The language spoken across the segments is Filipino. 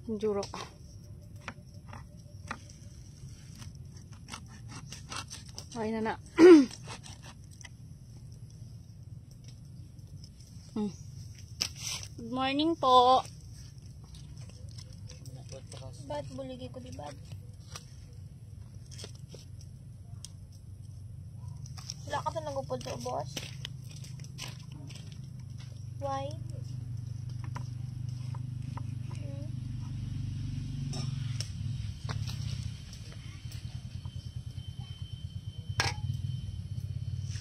Juro ka. Okay na na. Good morning po. Bad, buligi ko di bad. Wala ka pa nagupod sa boss? Why?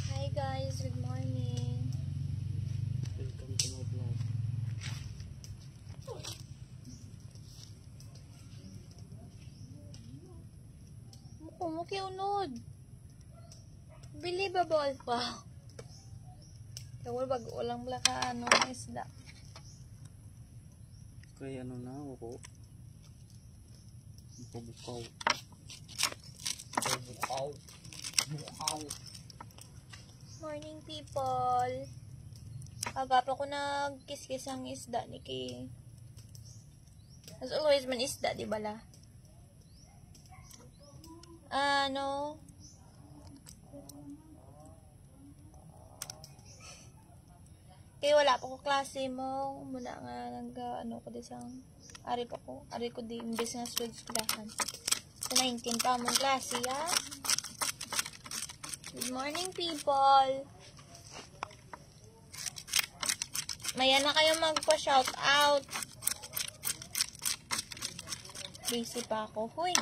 Hi guys, good morning. Welcome to my vlog. Mukumuki unod. Believable pa. Kaya bag ulang blaka ano isda. Kaya ano na ako. Bukaw. Morning people. Agapa ko nagkiskis ang isda ni Kay. As always man isda, di ba la? Ano? Kaya wala pa ko klase mo. Muna nga ano ko disang ari ko di imbes nga sweds klasan. Sa 19 pa mong klase, ha? Good morning, people. Maya na kayo magpa-shout out. Busy pa ako. Huy.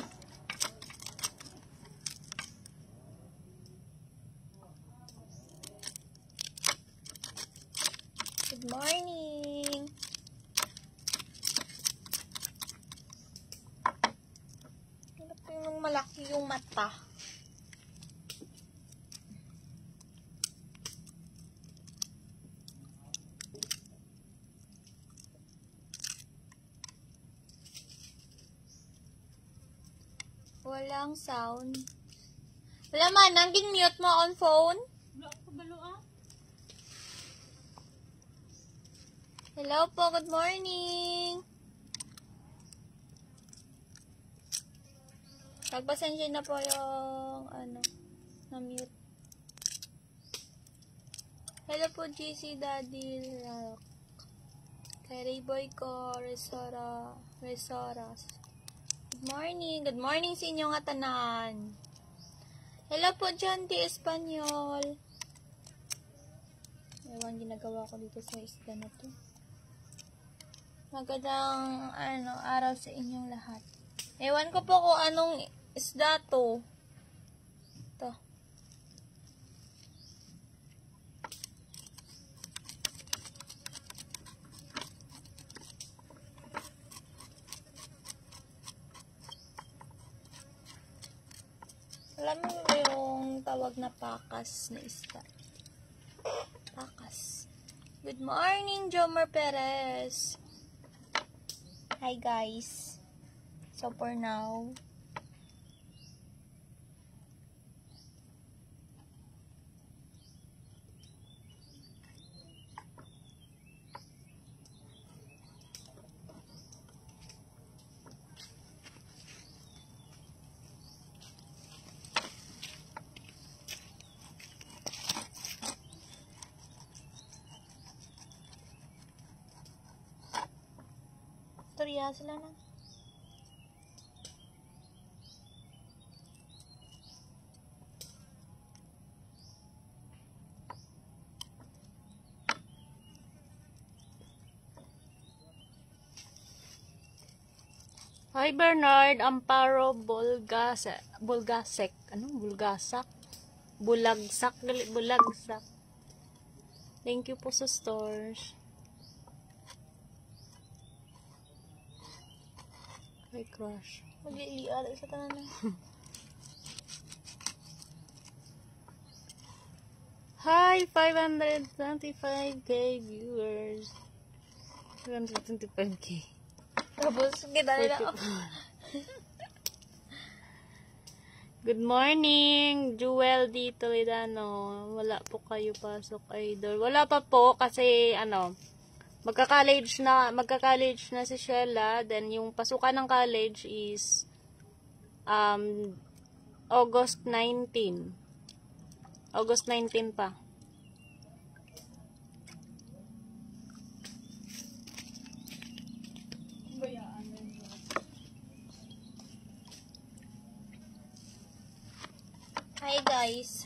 Good morning. Yung malaki yung mata. Walang sound. Wala man, nanging mute mo on phone. Wala ko balo ah. Hello po, good morning. Pagpasensya na po yung na-mute. Hello po, GC Daddy Rock. Kay Rayboy ko, Resoras. Good morning sa inyong atanan. Hello po, John D. Espanyol. Ewan ginagawa ko dito sa isda na to. Magandang araw sa inyong lahat. Ewan ko po kung anong isda to. Ito. Alam mo ba yung tawag na pakas na isda? Pakas. Good morning, Jomer Perez. Hi guys. So for now, storya sila na. Hi Bernard, Amparo, Bulgasek. Ano? Bulgasak? Bulagsak. Bulagsak. Thank you po sa stores. Hi crush. Mag-iiala sa tanan na. Hi, 525k viewers. 525k. Tapos kita nila. Good morning, Jewel D. Toledano. Wala po kayo pasok, idol. Wala pa po kasi magka-college na si Shella. Then, yung pasukan ng college is August 19. August 19 pa. Hi guys.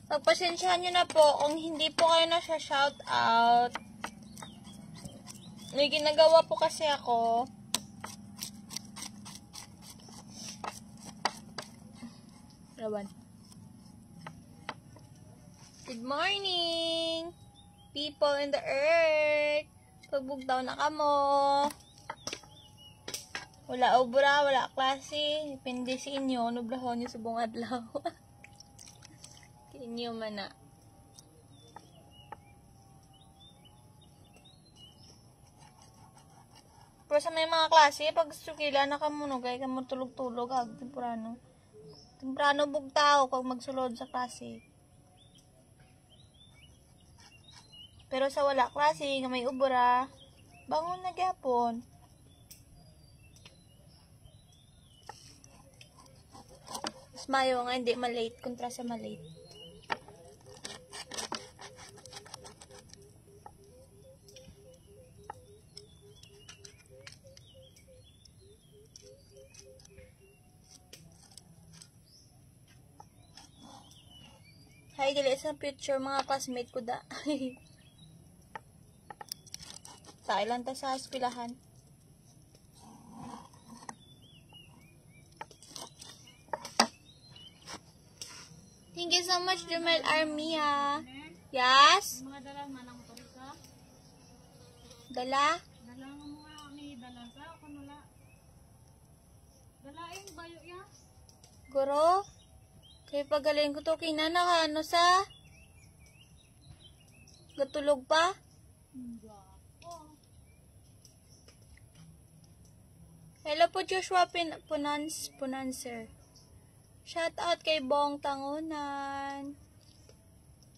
Pagpasensyahan nyo na po kung hindi po kayo na-shout out. May ginagawa po kasi ako. Rawan. Good morning, people in the earth. Pagbugtaw na kamo. Wala obra, wala klase. Depende sa inyo. Nublahon nyo sa buong adlaw. Inyo man na. Pero sa may mga klase, pag sukila na kamunog, ay kamo tulog-tulog, temprano. Temprano bugtaw pag magsulod sa klase. Pero sa wala klase, nga may ubra, bangon na gyapon. Mas mayo nga hindi malate kontra sa malate. Hi, gali sa picture mga classmate ko da. Tayo lang ta sa eskwelahan. Thank you so much, Jumel Armia. Yes? Mga dala manang motor ka? Dala? Dala nga mga ni dala sa kanula. Dalaing bayo ya? Guro? Kaya pagaling ko to kinana ano sa? Gatulog pa? Hello po Joshua Punanser. Shout out kay Bong Tangunan.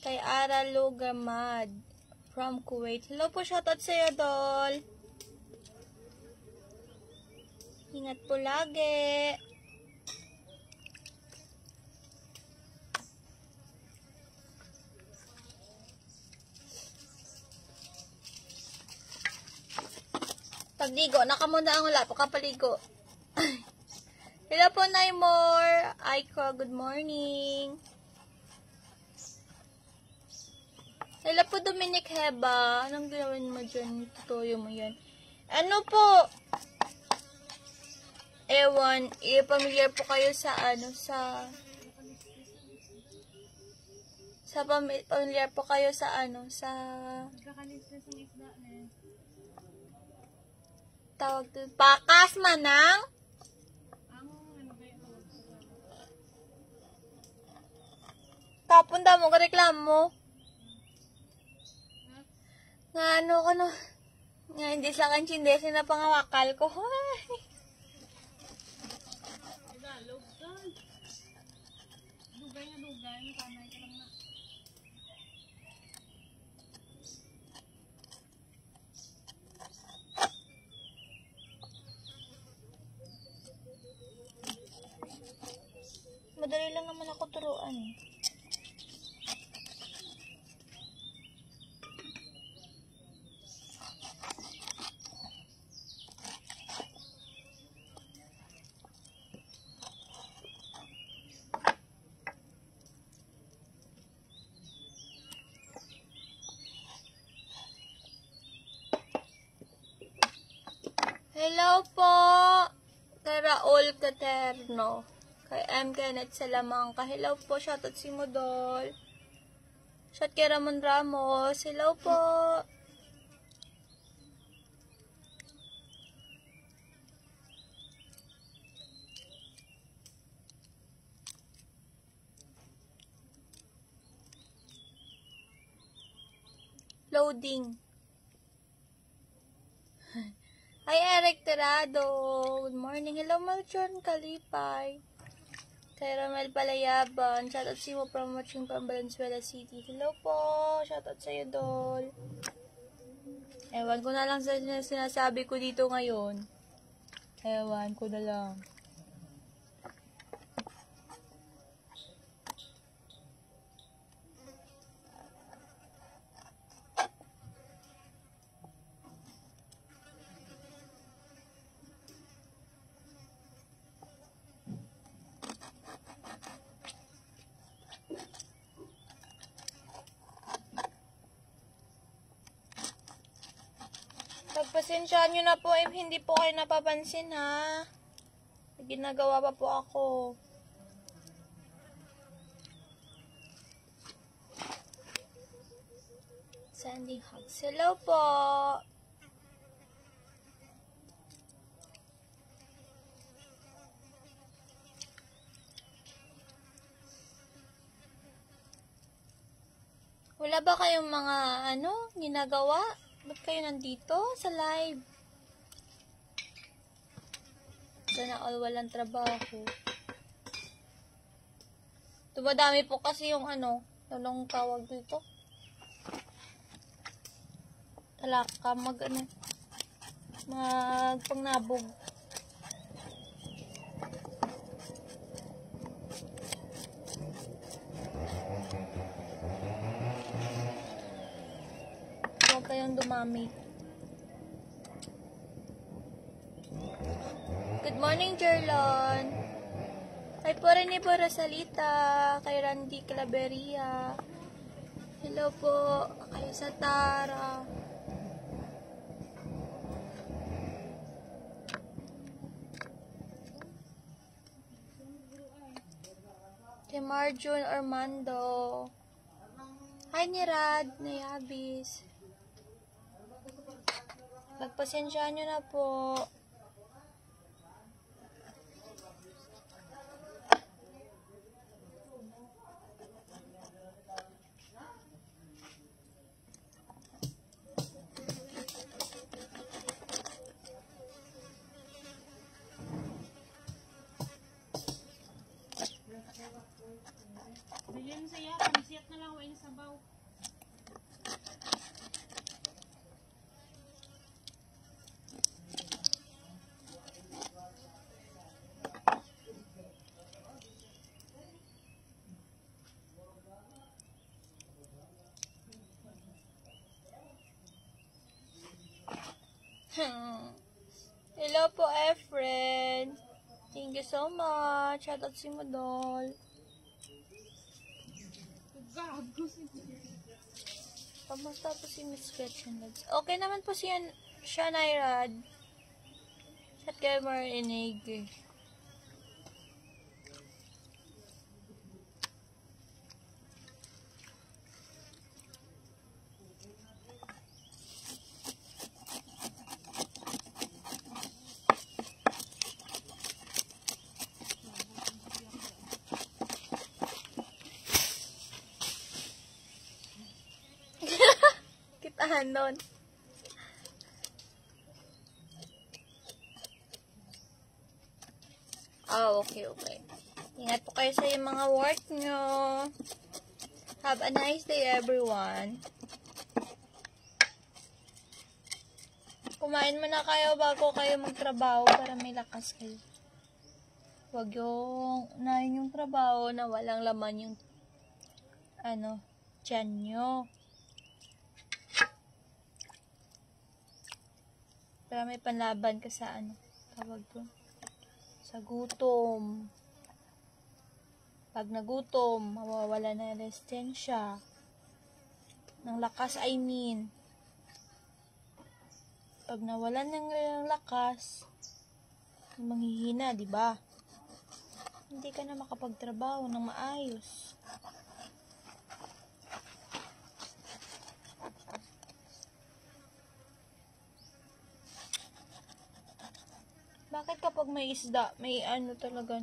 Kay Ara Lugamad from Kuwait. Hello po, shout out sa'yo, Dol. Ingat po lagi. Pagligo, nakamuna ang wala po kapaligo. Hello po, Naimor. Aiko, good morning. Hello po, Dominic Heba. Anong gawin mo dyan? Tutuyo mo yan. Ano po? Ewan, familiar po kayo sa ano, familiar po kayo sa ano, sa tawag doon, pakas manang? Tapon mo, reklamo. Nga ano ko no, nga hindi sa akin chindesin na pangawakal ko. Madali lang naman ako turuan eh. Hello po, kay Raul Caterno, kay M. Kenneth Salamangka. Hello po, shoutout si Modol. Shout kay Ramon Ramos. Hello po. Loading. Hi, Eric Terado. Good morning. Hello, Melchon Kalipay. Kay Ramel Palayaban. Shoutout si mo from watching from Valenzuela City. Hello po. Shoutout sa'yo, Dol. Ewan ko na lang sa sinasabi ko dito ngayon. Ewan ko na lang. Pagpasensyaan nyo na po if hindi po kayo napapansin ha. Ginagawa pa po ako. Sending hugs. Hello po. Wala ba kayong mga ginagawa? Ba't kayo nandito sa live? Sana all walang trabaho. Dumadami po kasi yung anong tawag dito? Talaka, pangnabog. Huwag kayong dumami. Good morning, Jerlon. Kay po rin ni Rosalita, kay Randy Claveria. Hello po, kay Satara. Kay Marjun Armando. Hi ni Rad, ni Abis. Pagpasensyaan nyo na po. Bilhin siya, pamisiyat na lang, huwag sabaw. Hello po, Efren. Thank you so much. Shoutout si Modol. Kamusta po si Miss Gretchen Lods? Okay naman po siya Nairad. At kayo marinig. Kitahan nun. Okay. Ingat po kayo sa yung mga work nyo. Have a nice day, everyone. Kumain muna kayo bago kayo magtrabaho para may lakas kayo. Huwag yung unahin yung trabaho na walang laman yung tiyan nyo. Para may panlaban ka sa tawag ko, sa gutom. Pag nagutom, mawawala na resistensya. Ng lakas, I mean. Pag nawalan ng lakas, manghihina, di ba? Hindi ka na makapagtrabaho ng maayos. Bakit kapag may isda, may talaga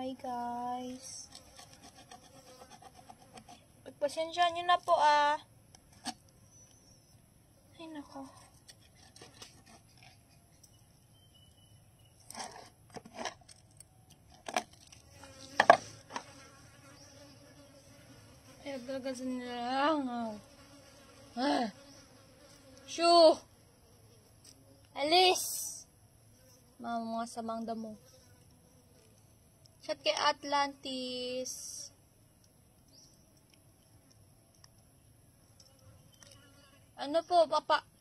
Hi guys. Pagpasensyahan nyo na po ah. Ay nako. Ay, gagasan na lang. Ah. Shoo! Alis! Mga samang damo. Chat kay Atlantis. Ano po,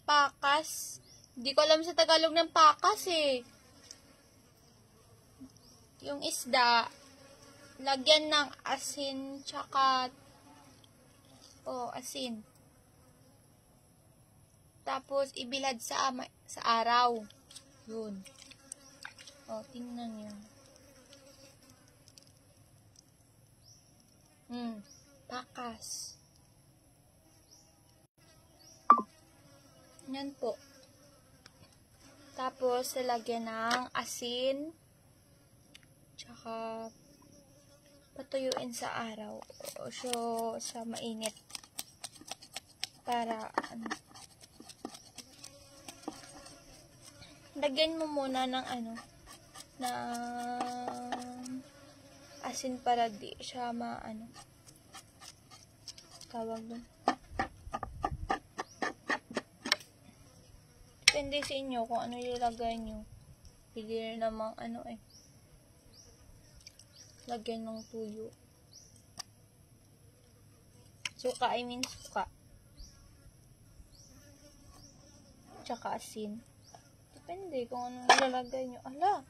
pakas? Hindi ko alam sa Tagalog ng pakas eh. Yung isda, lagyan ng asin, tsaka, asin. Tapos, ibilad sa araw. Yun. Tingnan nyo. Pakas. Yan po. Tapos, lalagyan ng asin. Tsaka, patuyuin sa araw. So, sa mainit. Para, lagyan mo muna ng asin para di siya tawag doon. Depende sa inyo kung ano ilagay nyo. Pili namang lagyan ng tuyo. Suka, suka. Tsaka asin. Depende kung ano ilalagay nyo. Ala!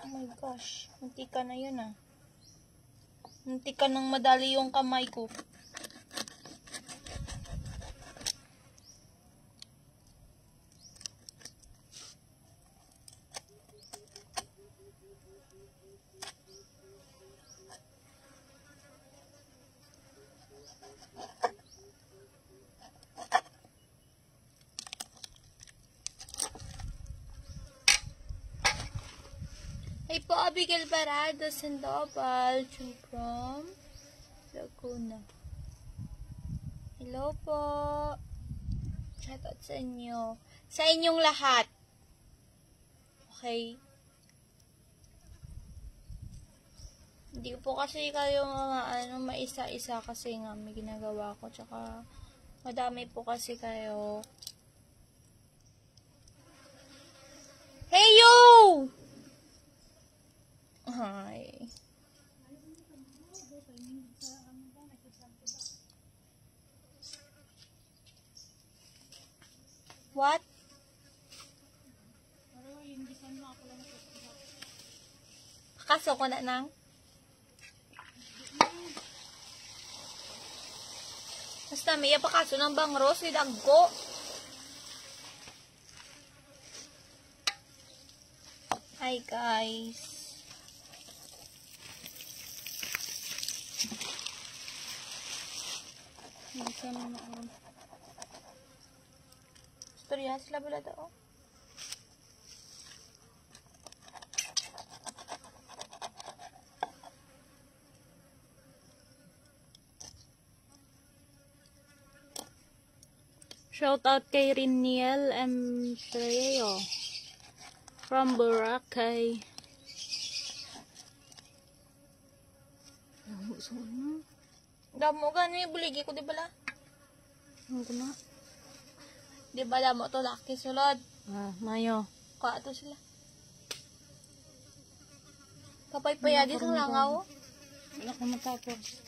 Oh my gosh. Muntika na yun ah. Muntika nang madali yung kamay ko. Hey po, Abigail Barado, Sandoval, from Laguna. Hello po. Shoutout sa inyo. Sa inyong lahat. Okay? Hindi po kasi kayo maisa-isa kasi nga may ginagawa ko. Tsaka, madami po kasi kayo. Hey, yo! Hi. What? Kaso ko na nang? Basta may apakaso ng bangros, idaggo. Hi guys. Storya sila pala daw. Shout out kay Riniel M. Treo from Boracay. Damo gani buligi ko di bala? Ano na? Di ba damo to laki sulod? Mayo. Ka to sila. Kapay-payadi sang langaw. Wala ko matapos.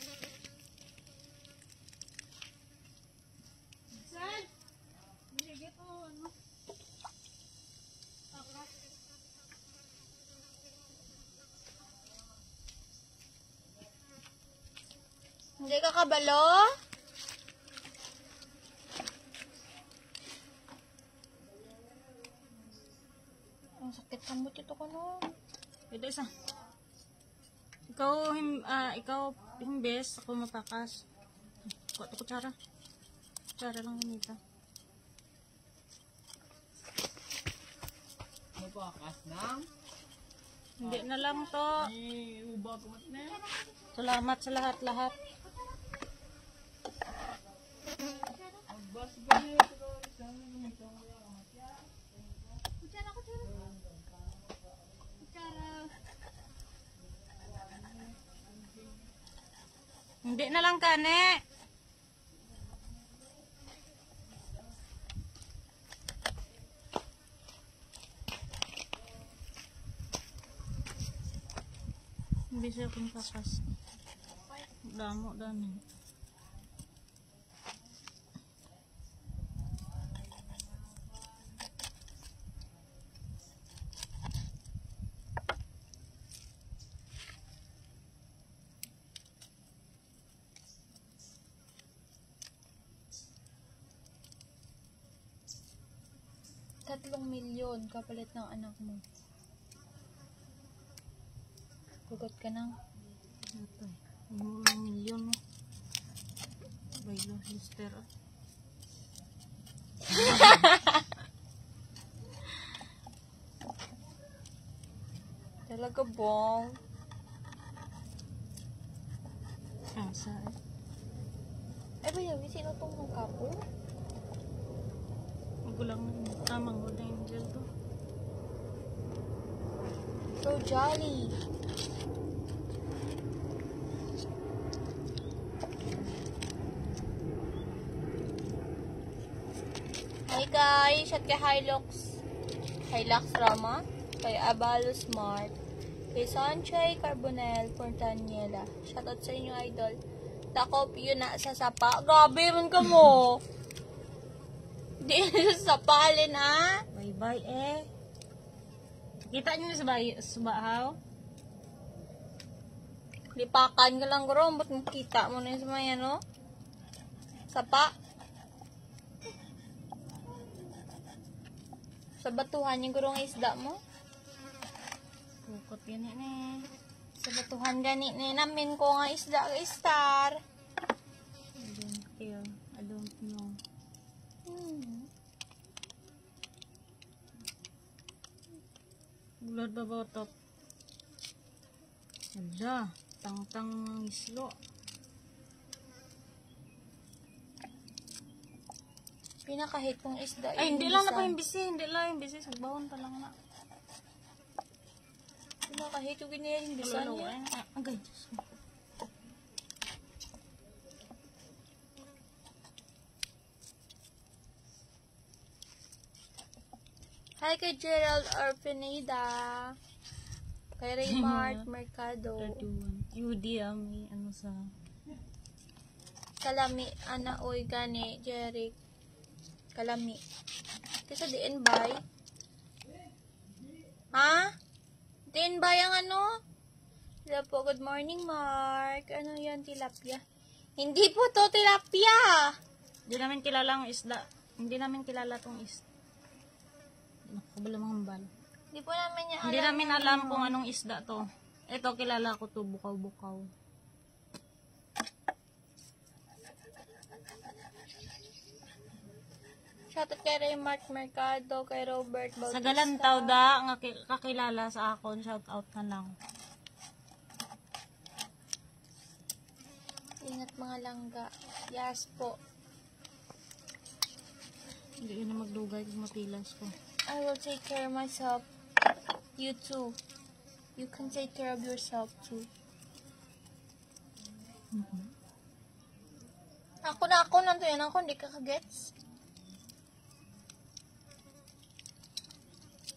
Hindi ka kabalo? Ang sakit kamot ito ko no. Ito isa. Ikaw himbes, ako mapakas. Kutsara. Kutsara lang ganito. Mapakas ng? Hindi na lang to. Salamat sa lahat-lahat. Hindi na lang kane. Bisa akong kakas. Damo dami. ₱3 million kapalit ng anak mo. Kugot ka nang. Ito. Ang milyon mo. Baylo, sister. Talaga bong. Asa Ay ba yawi, sino tong mga kapo? Magulang na. Tamang golden angel to. So jolly. Hi guys, shout kay Hilux Rama, kay Abalo Smart, kay Sanchay Carbonel Portaniela. Shoutout sa inyo, idol. Takop yun na sa sapa. Grabe man ka mo. Di sa sapalin ah. Bye-bye eh. Kita niyo sa bahaw? Lipakan ka lang guro, ba't makita mo na yung sa mga ano? Sapa. Sa batuhan yung guro ng isda mo. Bukot yan eh. Sa batuhan gani na namin ko nga isda ka star. I don't care. I don't know. Bulad ba botok? Ala, tang-tang ng islo. Pinakahit kong isda. Ay, hindi lang na pa yung bisi. Hindi lang yung bisi. Sagbawon pa lang na. Pinakahit yung ganyan yung bisan Lalo, niya. eh. Agay, Diyos ko. Hi kay Gerald Orpineda. Kay Raymart Mercado. 31. UD may ano sa... Kalami, ana, oy, gani, Jeric. Kalami. Kasi diin bay. Ha? Diin bay ang ano? Hello po, good morning, Mark. Ano yan, tilapia? Hindi po to tilapia. Hindi namin kilala ang isda. Hindi namin kilala tong isda. Nakabalamang hambal. Hindi po namin niya alam. Hindi namin alam kung anong isda to. Ito, kilala ko to, bukaw-bukaw. Shoutout kay Raymart Mercado, kay Robert Bautista. Sa Galantaw da, nga kakilala sa akon, shout out na lang. Ingat mga langga. Yes po. Hindi yun na magdugay kung mapilas ko. I will take care of myself. You too. You can take care of yourself too. Ako nanto yan. Ako, hindi ka kagets.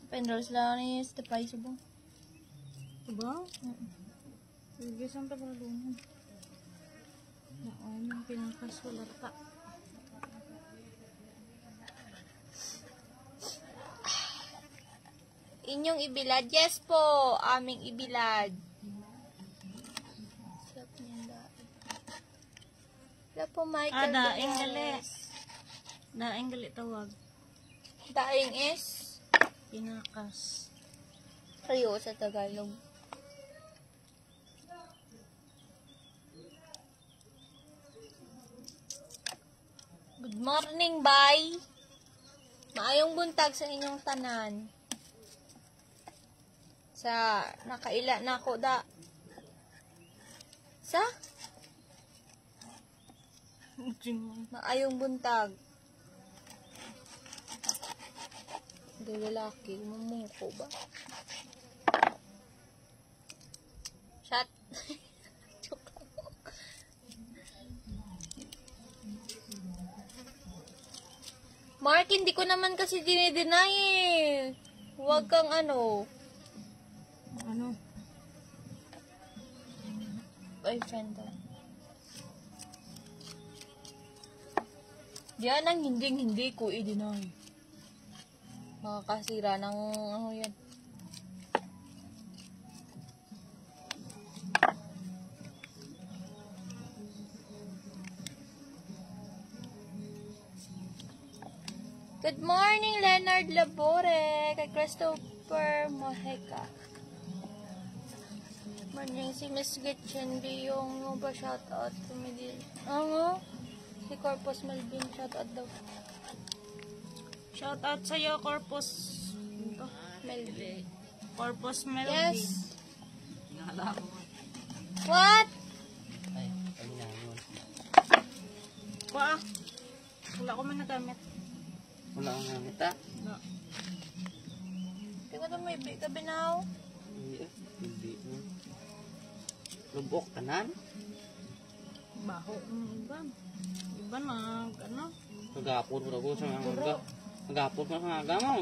Pendros lang ni the price mo. Diba? Sige, saan pa pala doon? Naon, yung pinakasulata ka. Inyong ibilad? Yes po, aming ibilad. Sarap niyan dahil. Wala po, Michael. Daing gali. Dolores. Daing gali tawag. Daing is? Pinakas. Kayo sa Tagalog. Good morning, bye. Maayong buntag sa inyong tanan. Sa nakaila na ako da. Sa maayong buntag. Lalaki, mamuko ba? Shot. Joke lang. Mark, hindi ko naman kasi dinideny eh. Huwag kang ano. Ano? Boyfriend daw. Diyan ang hindi ko i-deny. Makakasira ng ano yan. Good morning, Leonard Labore. Kay Christopher Mojeca. Morning, si Miss Gretchen Biyong ba shoutout to me din. Ano? Si Corpus Melvin shoutout daw. Shout out sa'yo, Corpus. Melvin. Corpus Melvin. Yes. Nala ko. What? Ay, kami na yun. Kuha. Wala ko man nagamit. Wala akong gamit ah. No. Di ko ito may gabi now. Hindi ah. Hindi. Lubok kanan. Baho. Iba. Iba na, ano? Magapon mo na ko sa mga mga. Magapon mo sa mga mo.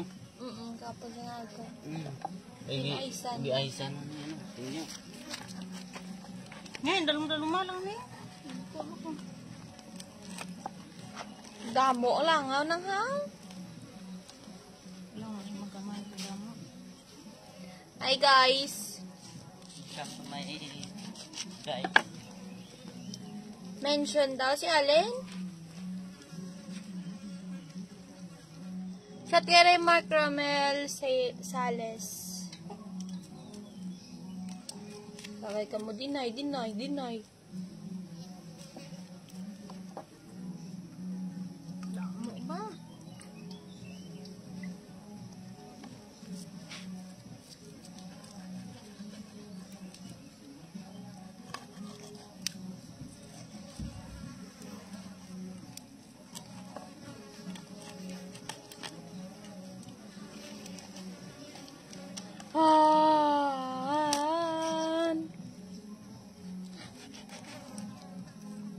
Kapag nga ako. Ay, Giaisan. giaisan na niya. Ano? Tingnan. Ngayon, dalong-dalong lang eh. Damo lang nga nang hang. Wala nga siya magkamay ka damo. Hi guys. May guys. Mention daw si Allen. Shot kay Mark Romel Sales. Bakit ka mo deny. Damo ba?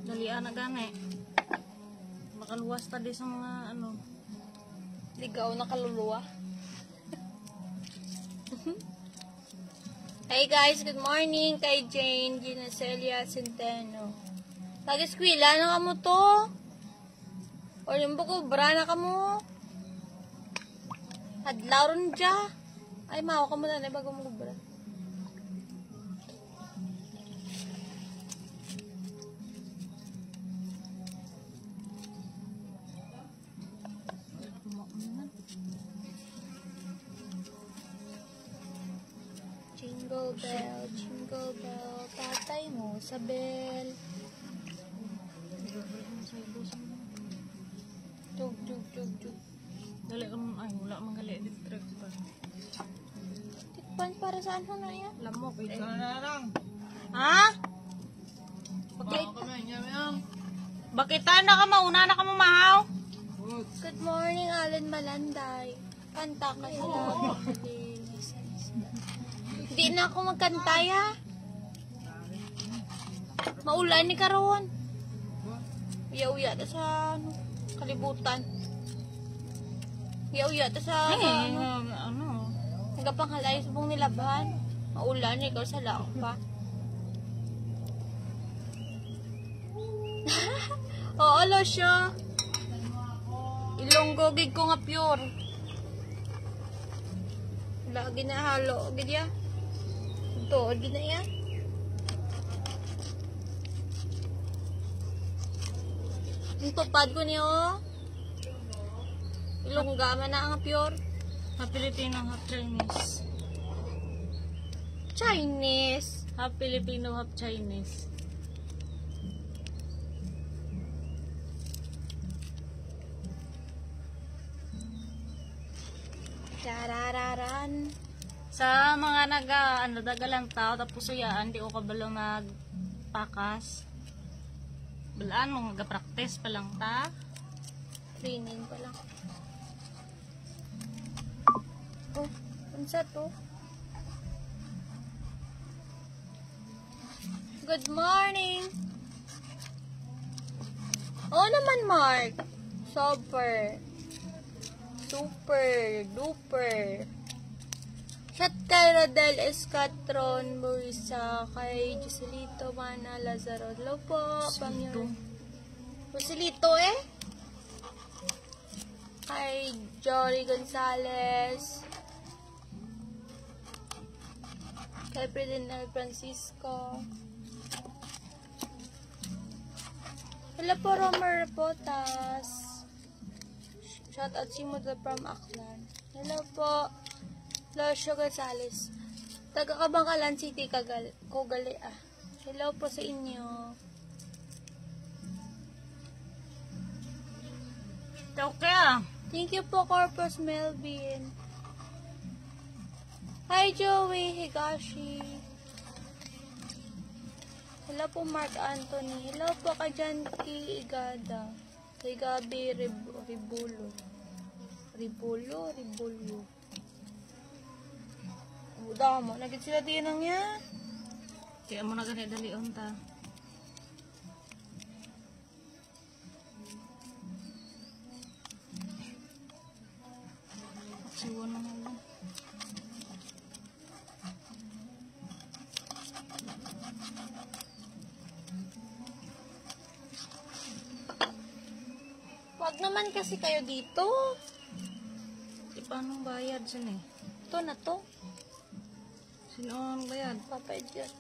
Dalian na gani. Makaluwas tadi sa mga ano. Ligaw na kaluluwa. Hey guys, good morning kay Jane Ginacelia Centeno. Nag-eskwela na ka mo to? O yung buko, bra na ka mo? Adlaw ron dya. Ay, mawa ka mo na bago mo bra. Jingle bell, tatay mo sa bell. Tug. Dali ka mo, ay wala mang gali electric ba? Tikpan para saan ho na yan? Lamok ito. lang. Ha? Bakitan na ka mauna na ka mo mahaw? Good morning, Alan Malanday. Kanta ka sila. Hindi na ako magkanta, ha? Maulan ni karon. Uya-uya ta sa ano, kalibutan. Uya-uya ta sa Ano? nagapanghalay sa buong nilaban. Maulan ni ikaw sa laok pa. Oo, lo siya. Ilonggo gig ko nga pure. Lagi na halo gid ya. Tuod gid na ya. Ang tupad ko niyo. Ilongga man na ang pure. Half Filipino, half Chinese. Chinese. Half Filipino, half Chinese. Tarararan. Sa mga nagdagalang tao, tapos suyaan, di ko kabalo magpakas. Balaan mo, mag-practice pa lang ta. Training pa lang. Oh, unsa to? Good morning! Oo naman, Mark. Super duper. Shout kay Rodel Escatron Buisa, kay Joselito Mana Lazaro. Hello po, Pangyon. Joselito kay Jory Gonzales, kay Ferdinand Francisco. Hello po, Romer Repotas. Shout out si Muda from Aklan. Hello po, Losyo Gonzales. Taga Kabangkalan City, Kogali. Hello po sa inyo. Okay. Thank you po, Corpus Melvin. Hi, Joey Higashi. Hello po, Mark Anthony. Hello po kay Janky Igada. Kay Gabi Ribulo. Uda mo. Nagit sila din niya. Kaya mo na ganit dalion ta. Siwan na lang. Wag naman kasi kayo dito. Di paano bayad siya eh? Ito na to. Sino ang bayad? Papay dyan.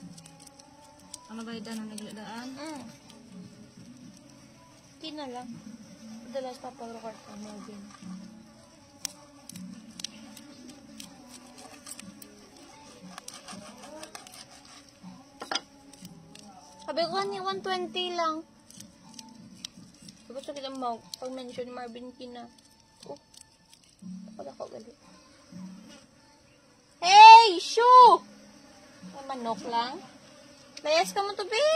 Ano bayad na nagladaan? Hindi na lang. Madalas papag-record ka mo din. Sabi ko ni 120 lang. Gusto kita mo pag-mention ni Marvin Kina. Oh. Wala ko gali. Hey! Shoo! May manok lang. Layas ka mo to, be.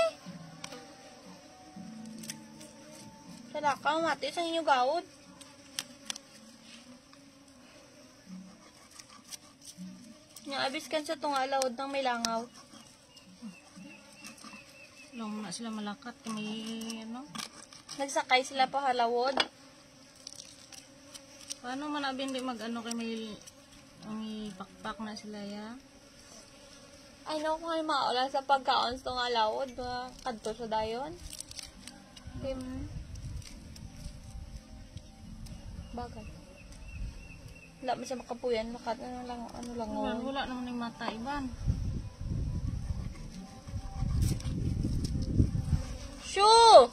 Sala ka, mati sa inyo gawod. Abis kan sa itong alawad ng may langaw. Lang na sila malakat. May ano? Nagsakay sila pa halawod. Paano man abin di mag-ano kay may pakpak na sila ya? Ay, no, kung ano maula sa pagkaon sa itong alawod. Kadto sa dayon. Bagay. Wala mo siya makapuyan. Ano lang. Wala naman yung mata iban. Shoo!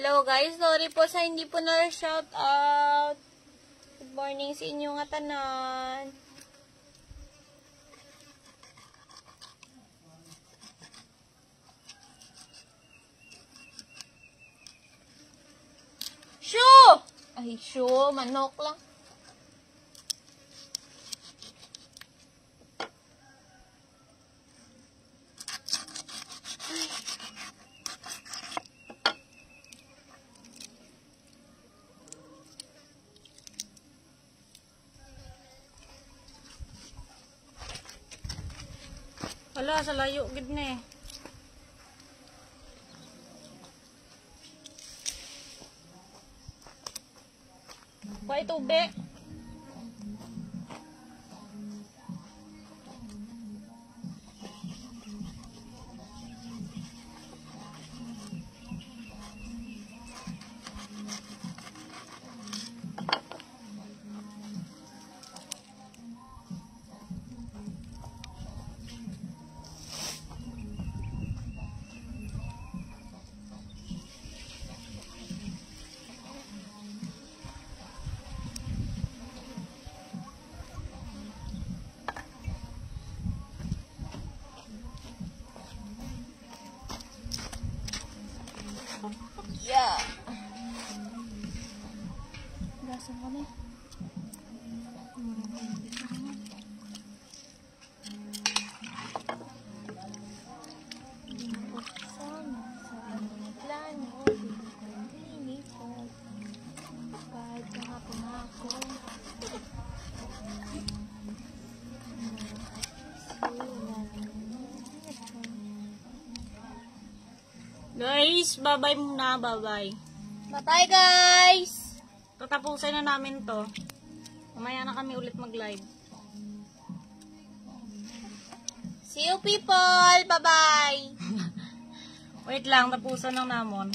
Hello guys, sorry po sa hindi po na-shout out. Good morning sa inyong tanan. Shoo! Ay, shoo, manok lang. Wala, sa layo gid na eh. Kuha ito, be. Guys, bye-bye muna. Bye-bye. Bye guys! Tatapusin na namin to. Mamaya na kami ulit mag-live. See you people! Bye-bye! Wait lang, tapusan lang namon.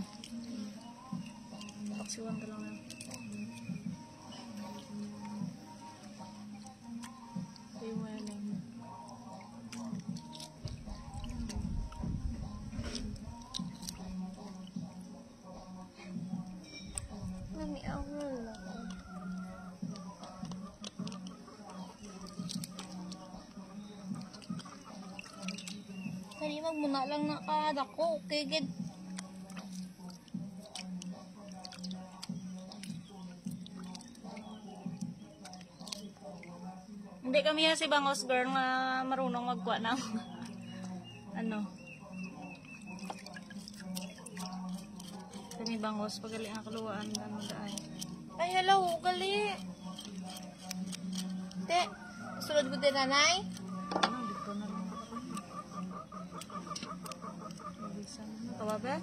Taksiwan ka lang na. Ayun mo yan eh. Mami, awal ako. Kali magmuna lang na kadako. Okay, good. Hindi kami si Bangos girl na marunong magkuha ng ano. Kami Bangos pagali ang kaluwaan ng daan. Ay, hello. Gali. Te, sulod ko din nanay. Ano, dito na lang ako. Bilisan mo. Tawa ba?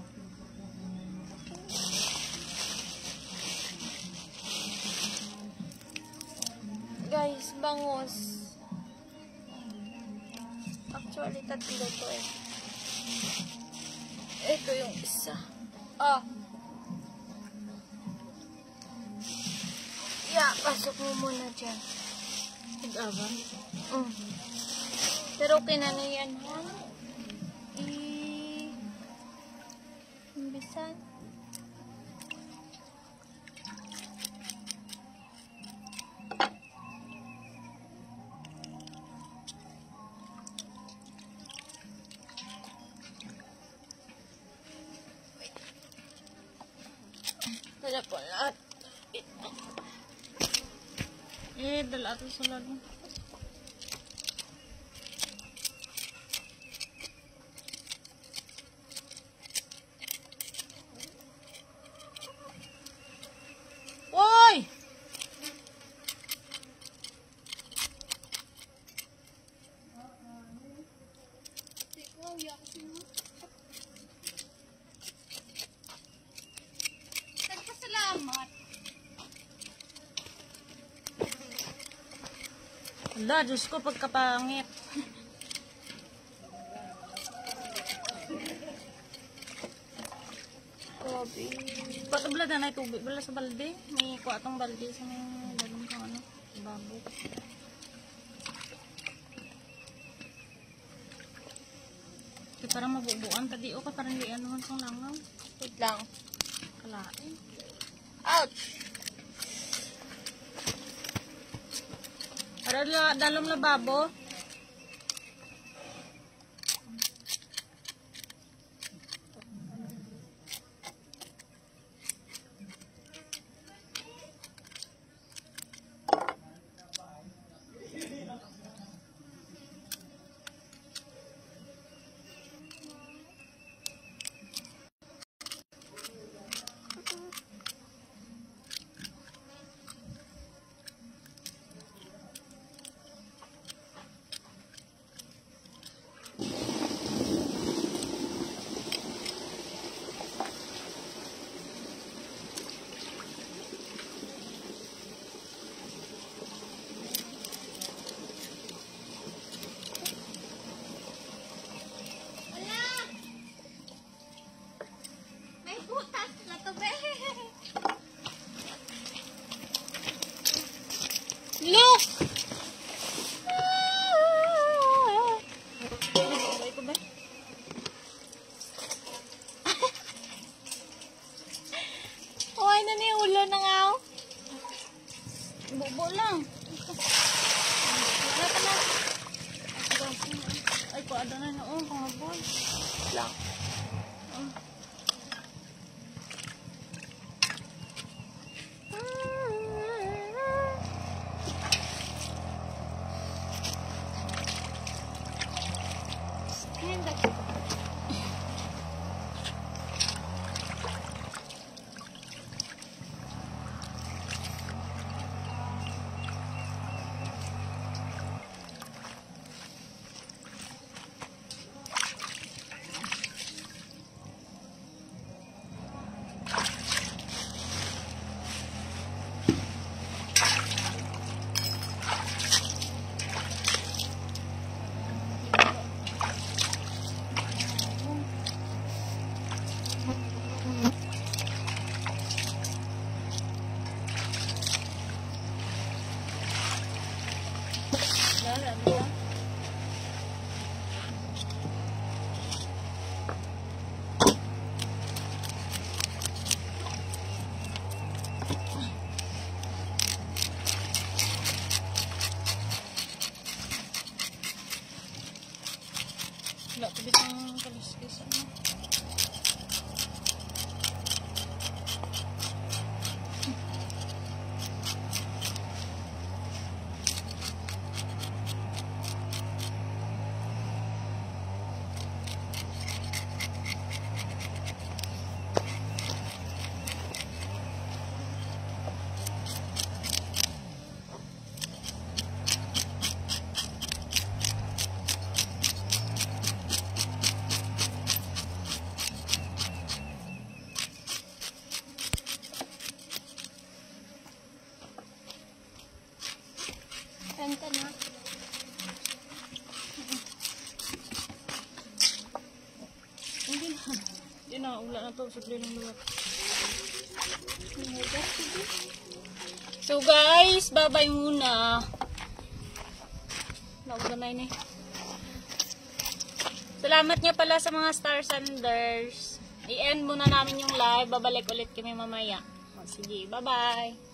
Guys, bangos. Actually, tatlo to eh. Ito yung isa. Ah. Yeah, pasok mo muna dyan. Nag-aban? Pero okay na na yan, Han. Imbisan. Tara po lahat. Dala ito sa lalo. Oy! Nagpasalamat. Wala, Diyos ko, pagkapangit. Grabe. Patubla na na tubig. Wala sa balde. May kuha atong balde sa may dalong kang ano. Babo. Kaya parang mabubuan. Tadi o ka parang di ano man sang langaw. Wait lang. Kalain. Ouch! Para dalom na babo. May butas na to, be. Look! Ito ba? Huwag na ni ulo na nga, oh. Bubo lang. Wala ka na. Ay, ko ada na noon. Pangabon. Lang. Wala ko bitang kaliskis. Kanta na. Hindi na. Hindi na. Ula na to. Sudli ng luwat. So guys, bye-bye muna. Nauga na yun eh. Salamat nga pala sa mga star senders. I-end muna namin yung live. Babalik ulit kami mamaya. O, sige, bye-bye.